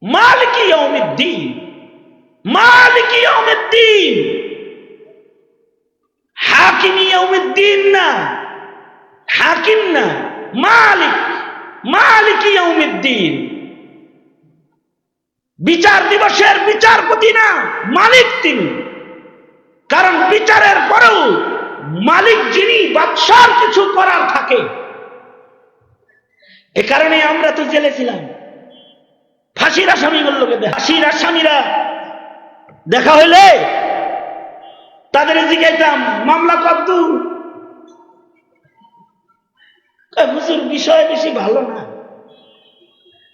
মালিকি ইয়াউমিদ্দিন, মালিকি ইয়াউমিদ্দিন, হাকিমি ইয়াউমিদ্দিন না, হাকিম না, মালিক, মালিকি ইয়াউমিদ্দিন। বিচার দিবসের বিচারপতি না, মালিক তিনি। কারণ বিচারের পরেও মালিক যিনি, বাদশার কিছু করার থাকে। এ কারণে আমরা তো জেলে ছিলাম, ফাঁসির আসামিগুলোকে, ফাঁসির আসামিরা দেখা হইলে তাদের জিজ্ঞাইতাম মামলা কতদূর, হুজুর বিষয় বেশি ভালো না,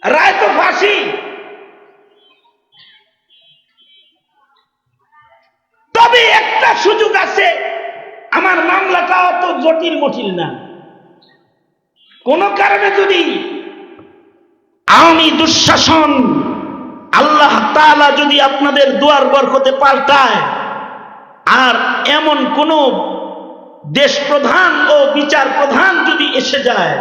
রায় তো ফাঁসি। তবে একটা সুযোগ আছে, আমার মামলাটা অত জটিল মটিল না। কোন কারণে যদি আওয়ামী দুঃশাসন আল্লাহ তাআলা যদি আপনাদের দুয়ার বরকতে পাল্টায়, আর এমন কোন দেশ প্রধান ও বিচার প্রধান যদি এসে যায়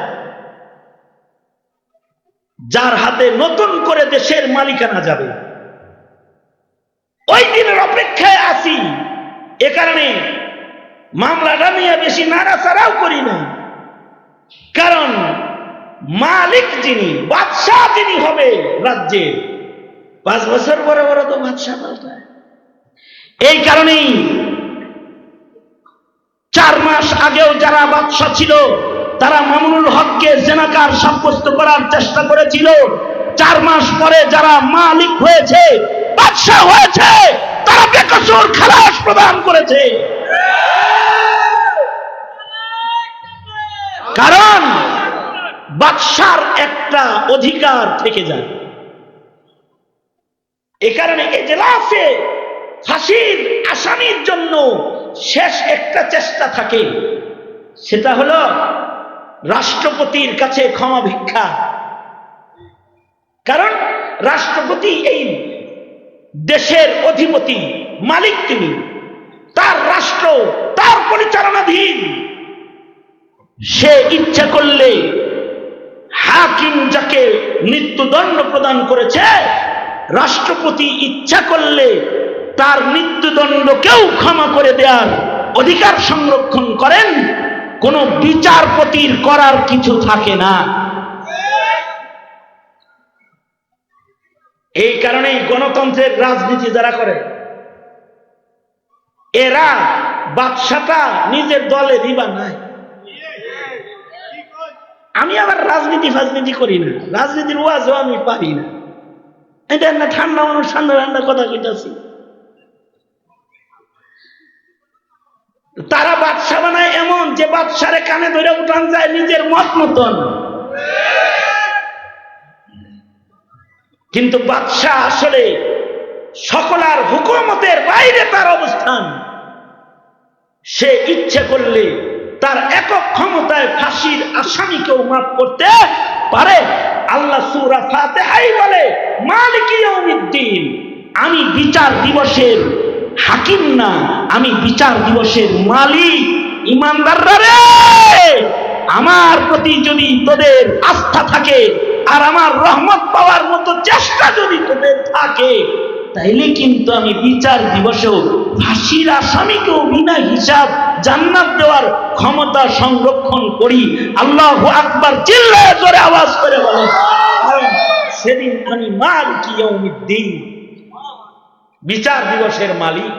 যার হাতে নতুন করে দেশের মালিকানা যাবে, ওই দিনের অপেক্ষায় আছি। এ কারণে মামলাটা নিয়ে বেশি নাড়াচাড়াও করি না। কারণ মালিক যিনি, বাদশাহ যিনি হবে রাজ্যে, 5 বছর পরে পরে তো বাদশাহ পাল্টায়। এই কারণেই 4 মাস আগেও যারা বাদশাহ ছিল তারা মামুনুল হককে জেনাকার সাব্যস্ত করার চেষ্টা করেছিল। 4 মাস পরে যারা মালিক হয়েছে, বাদশাহ হয়েছে, তারা বেকসুর খালাস প্রদান করেছে। কারণ বাদশার একটা অধিকার থেকে যায়। এ কারণে এজলাসে ফাঁসির আসামির জন্য শেষ একটা চেষ্টা থাকে, সেটা হলো রাষ্ট্রপতির কাছে ক্ষমা ভিক্ষা। কারণ রাষ্ট্রপতি এই দেশের অধিপতি, মালিক তিনি, তার রাষ্ট্র তার পরিচালনাধীন। সে ইচ্ছা করলে হাকিম যাকে মৃত্যুদণ্ড প্রদান করেছে, রাষ্ট্রপতি ইচ্ছা করলে তার মৃত্যুদণ্ডকেও ক্ষমা করে দেওয়ার অধিকার সংরক্ষণ করেন। কোন বিচারপতির করার কিছু থাকে না। এই কারণেই গণতন্ত্রের রাজনীতি যারা করে, এরা বাদশাটা নিজের দলে দিবা নাই। আমি আবার রাজনীতি করি না, রাজনীতির ওয়াজও আমি পারি না। এটা না ঠান্ডা মানুষ ঠান্ডা ঠান্ডা কথা কইতাছি। তারা বাদশা বানায় এমন যে বাদশারে কানে ধরে উঠান যায় নিজের মত মতন। কিন্তু বাদশাহ আসলে সকলার হুকুমতের বাইরে তার অবস্থান। সে ইচ্ছে করলে তার একক ক্ষমতায় ফাঁসির আসামিকেও মাফ করতে পারে। আল্লাহ সূরা ফাতিহায় বলে, মালিকি ইয়াউমিদ্দিন, আমি বিচার দিবসের হাকিম না, আমি বিচার দিবসের মালিক। ইমানদাররা রে, আমার প্রতি যদি তোদের আস্থা থাকে আর আমার রহমত পাওয়ার মতো চেষ্টা যদি তোদের থাকে, তাইলে কিন্তু আমি বিচার দিবসেও ফাঁসির আসামিকেও বিনা হিসাব জান্নাত দেওয়ার ক্ষমতা সংরক্ষণ করি। আল্লাহু আকবার চিল্লায়ে জোরে আওয়াজ করে বলেন, কারণ সেদিন আমি মালিকি ইয়াউমিদ্দিন, বিচার দিবসের মালিক।